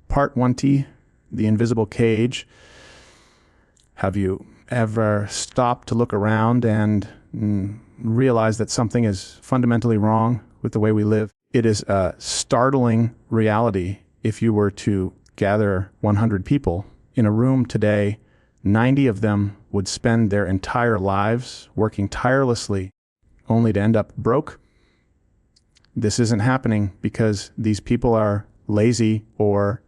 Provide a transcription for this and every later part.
Part 1T, the invisible cage. Have you ever stopped to look around and realize that something is fundamentally wrong with the way we live? It is a startling reality. If you were to gather 100 people in a room today, 90 of them would spend their entire lives working tirelessly only to end up broke. This isn't happening because these people are lazy or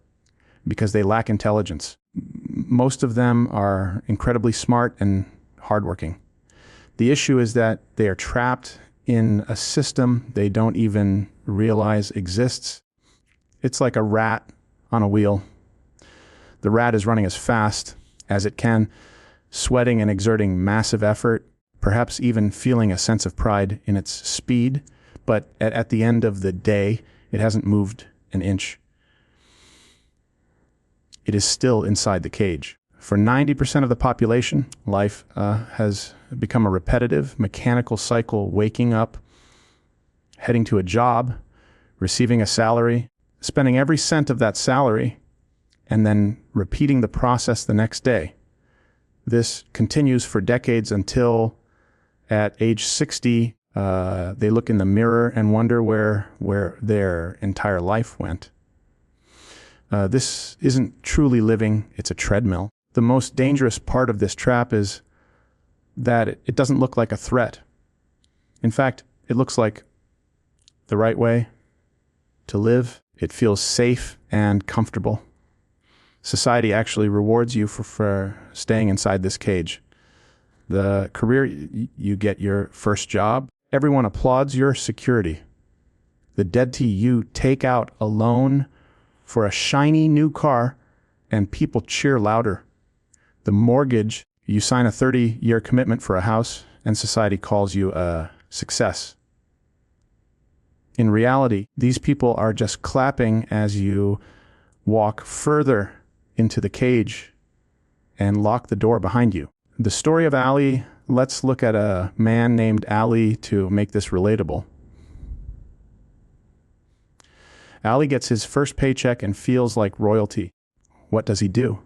because they lack intelligence. Most of them are incredibly smart and hardworking. The issue is that they are trapped in a system they don't even realize exists. It's like a rat on a wheel. The rat is running as fast as it can, sweating and exerting massive effort, perhaps even feeling a sense of pride in its speed, but at the end of the day, it hasn't moved an inch. It is still inside the cage. For 90% of the population, life has become a repetitive, mechanical cycle, waking up, heading to a job, receiving a salary, spending every cent of that salary, and then repeating the process the next day. This continues for decades until at age 60, they look in the mirror and wonder where their entire life went. This isn't truly living, it's a treadmill. The most dangerous part of this trap is that it doesn't look like a threat. In fact, it looks like the right way to live. It feels safe and comfortable. Society actually rewards you for staying inside this cage. The career, you get your first job. Everyone applauds your security. The dead to you take out a loan for a shiny new car and people cheer louder. The mortgage, you sign a 30-year commitment for a house and society calls you a success. In reality, these people are just clapping as you walk further into the cage and lock the door behind you. The story of Ali, let's look at a man named Ali to make this relatable. Ali gets his first paycheck and feels like royalty. What does he do?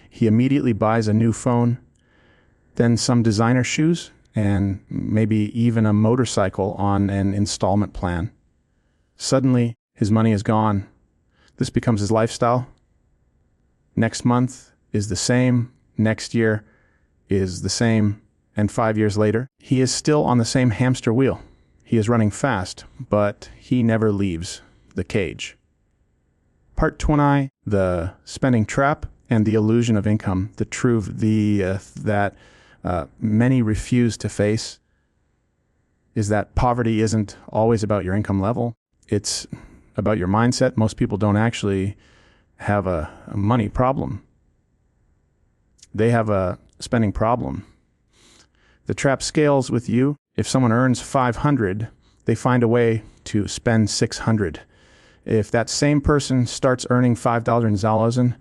He immediately buys a new phone, then some designer shoes, and maybe even a motorcycle on an installment plan. Suddenly, his money is gone. This becomes his lifestyle. Next month is the same. Next year is the same. And 5 years later, he is still on the same hamster wheel. He is running fast, but he never leaves the cage. Part 20, the spending trap and the illusion of income, the truth that many refuse to face is that poverty isn't always about your income level. It's about your mindset. Most people don't actually have a money problem. They have a spending problem. The trap scales with you. If someone earns 500, they find a way to spend 600. If that same person starts earning $5,000,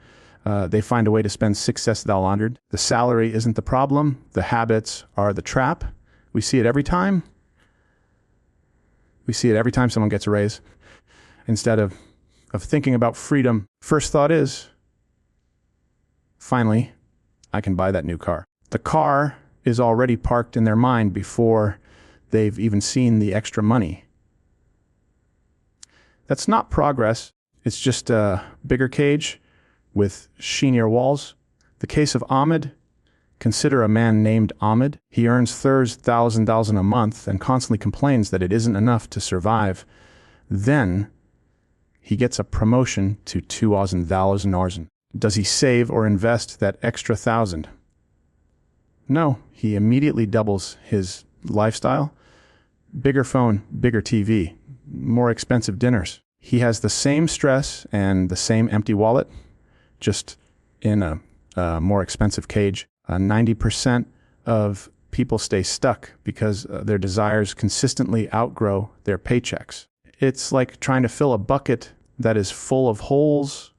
they find a way to spend $6,000. The salary isn't the problem. The habits are the trap. We see it every time. We see it every time someone gets a raise. Instead of thinking about freedom, first thought is, finally, I can buy that new car. The car is already parked in their mind before they've even seen the extra money. That's not progress. It's just a bigger cage with sheenier walls. The case of Ahmed, consider a man named Ahmed. He earns $1,000 a month and constantly complains that it isn't enough to survive. Then he gets a promotion to $2,000. Does he save or invest that extra 1,000? No, he immediately doubles his lifestyle. Bigger phone, bigger TV, more expensive dinners. He has the same stress and the same empty wallet, just in a more expensive cage. 90% of people stay stuck because their desires consistently outgrow their paychecks. It's like trying to fill a bucket that is full of holes.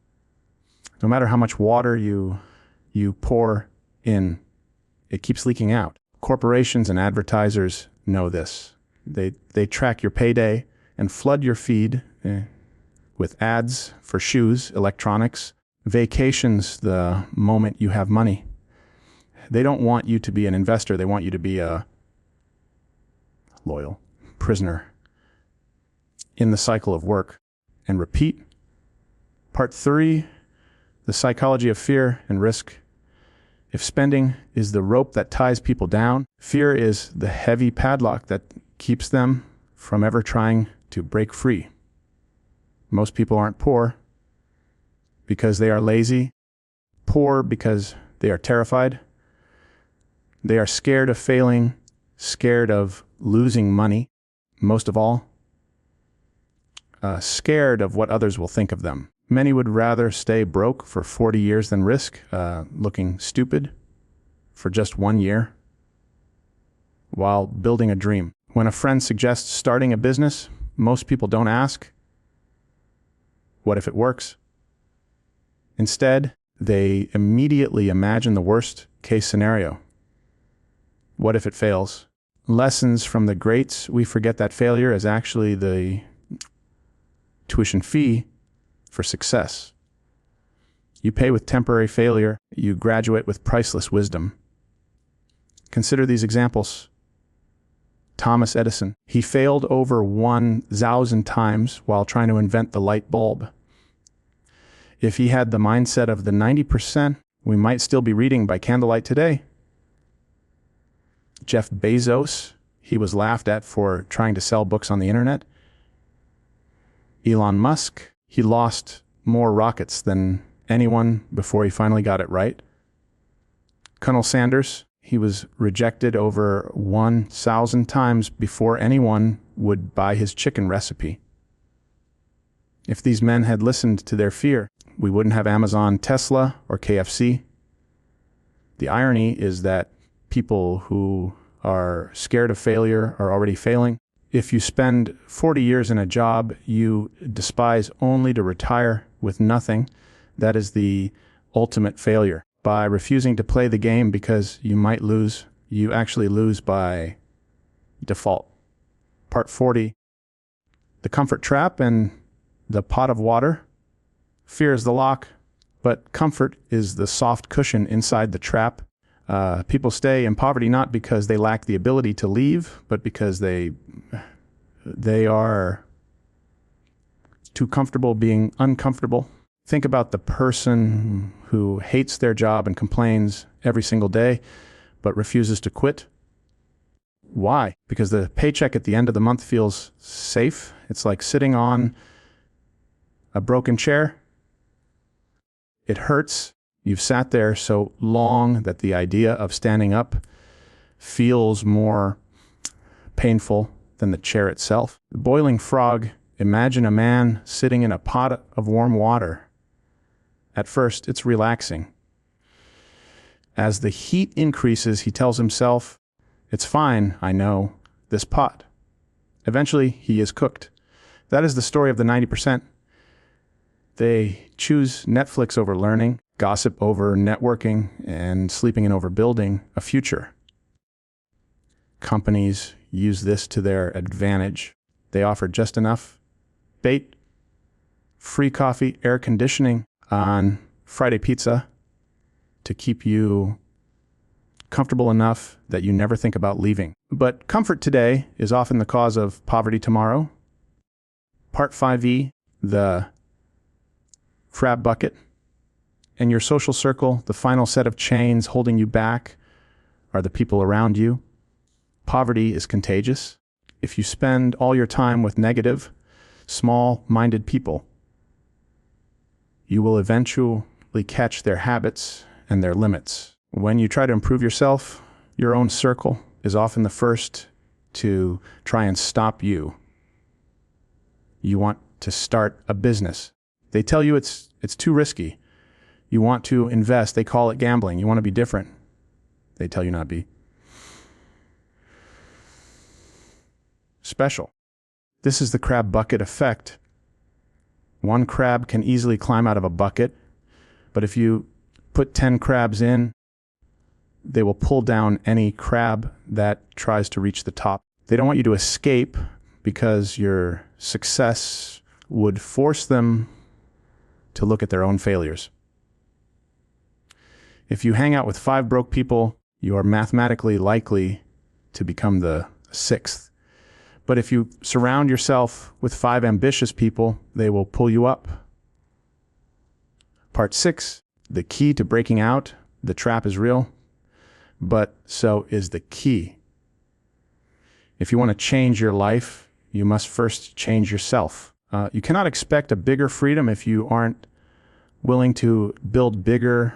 No matter how much water you pour in, it keeps leaking out. Corporations and advertisers know this. They track your payday and flood your feed with ads for shoes, electronics, Vacations the moment you have money. They don't want you to be an investor. They want you to be a loyal prisoner in the cycle of work. And repeat. Part 3, the psychology of fear and risk. If spending is the rope that ties people down, fear is the heavy padlock that keeps them from ever trying to break free. Most people aren't poor because they are lazy, poor because they are terrified. They are scared of failing, scared of losing money, most of all, scared of what others will think of them. Many would rather stay broke for 40 years than risk looking stupid for just 1 year while building a dream. When a friend suggests starting a business, most people don't ask, what if it works? Instead, they immediately imagine the worst case scenario. What if it fails? Lessons from the greats, we forget that failure is actually the tuition fee for success. You pay with temporary failure, you graduate with priceless wisdom. Consider these examples. Thomas Edison, he failed over 1,000 times while trying to invent the light bulb. If he had the mindset of the 90%, we might still be reading by candlelight today. Jeff Bezos, he was laughed at for trying to sell books on the internet. Elon Musk, he lost more rockets than anyone before he finally got it right. Colonel Sanders, he was rejected over 1,000 times before anyone would buy his chicken recipe. If these men had listened to their fear, we wouldn't have Amazon, Tesla, or KFC. The irony is that people who are scared of failure are already failing. If you spend 40 years in a job you despise only to retire with nothing, that is the ultimate failure. By refusing to play the game because you might lose, you actually lose by default. Part 40, the comfort trap and the pot of water. Fear is the lock, but comfort is the soft cushion inside the trap. People stay in poverty not because they lack the ability to leave, but because they are too comfortable being uncomfortable. Think about the person who hates their job and complains every single day, but refuses to quit. Why? Because the paycheck at the end of the month feels safe. It's like sitting on a broken chair. It hurts. You've sat there so long that the idea of standing up feels more painful than the chair itself. The boiling frog, imagine a man sitting in a pot of warm water. At first, it's relaxing. As the heat increases, he tells himself, "It's fine, I know, this pot." Eventually, he is cooked. That is the story of the 90%. They choose Netflix over learning, gossip over networking, and sleeping in over building a future. Companies use this to their advantage. They offer just enough bait, free coffee, air conditioning on Friday pizza to keep you comfortable enough that you never think about leaving. But comfort today is often the cause of poverty tomorrow. Part 5E, the crab bucket. In your social circle, the final set of chains holding you back are the people around you. Poverty is contagious. If you spend all your time with negative, small-minded people, you will eventually catch their habits and their limits. When you try to improve yourself, your own circle is often the first to try and stop you. You want to start a business. They tell you it's too risky. You want to invest. They call it gambling. You want to be different. They tell you not to be special. This is the crab bucket effect. One crab can easily climb out of a bucket, but if you put 10 crabs in, they will pull down any crab that tries to reach the top. They don't want you to escape because your success would force them to look at their own failures. If you hang out with 5 broke people, you are mathematically likely to become the 6th. But if you surround yourself with 5 ambitious people, they will pull you up. Part 6, the key to breaking out. The trap is real, but so is the key. If you want to change your life, you must first change yourself. You cannot expect a bigger freedom if you aren't willing to build bigger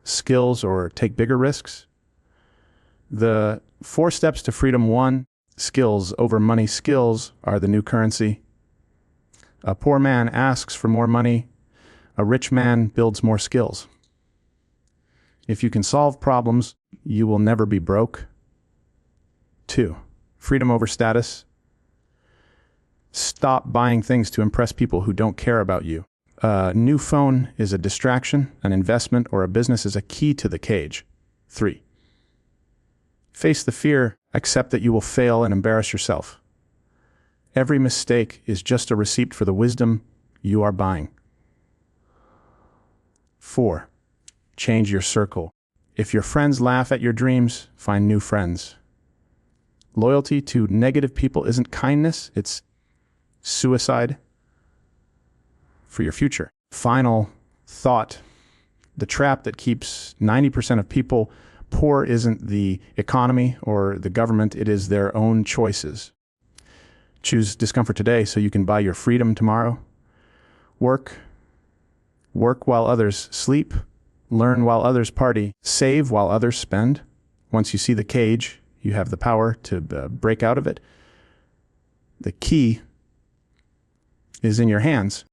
skills or take bigger risks. The 4 steps to freedom: 1, skills over money. Skills are the new currency. A poor man asks for more money. A rich man builds more skills. If you can solve problems, you will never be broke. 2, freedom over status. Stop buying things to impress people who don't care about you. A new phone is a distraction. An investment or a business is a key to the cage. 3, face the fear. Accept that you will fail and embarrass yourself. Every mistake is just a receipt for the wisdom you are buying. 4, change your circle. If your friends laugh at your dreams, find new friends. Loyalty to negative people isn't kindness, it's suicide for your future. Final thought: the trap that keeps 90% of people poor isn't the economy or the government, it is their own choices. Choose discomfort today so you can buy your freedom tomorrow. Work while others sleep. Learn while others party. Save while others spend. Once you see the cage, you have the power to break out of it. The key is in your hands.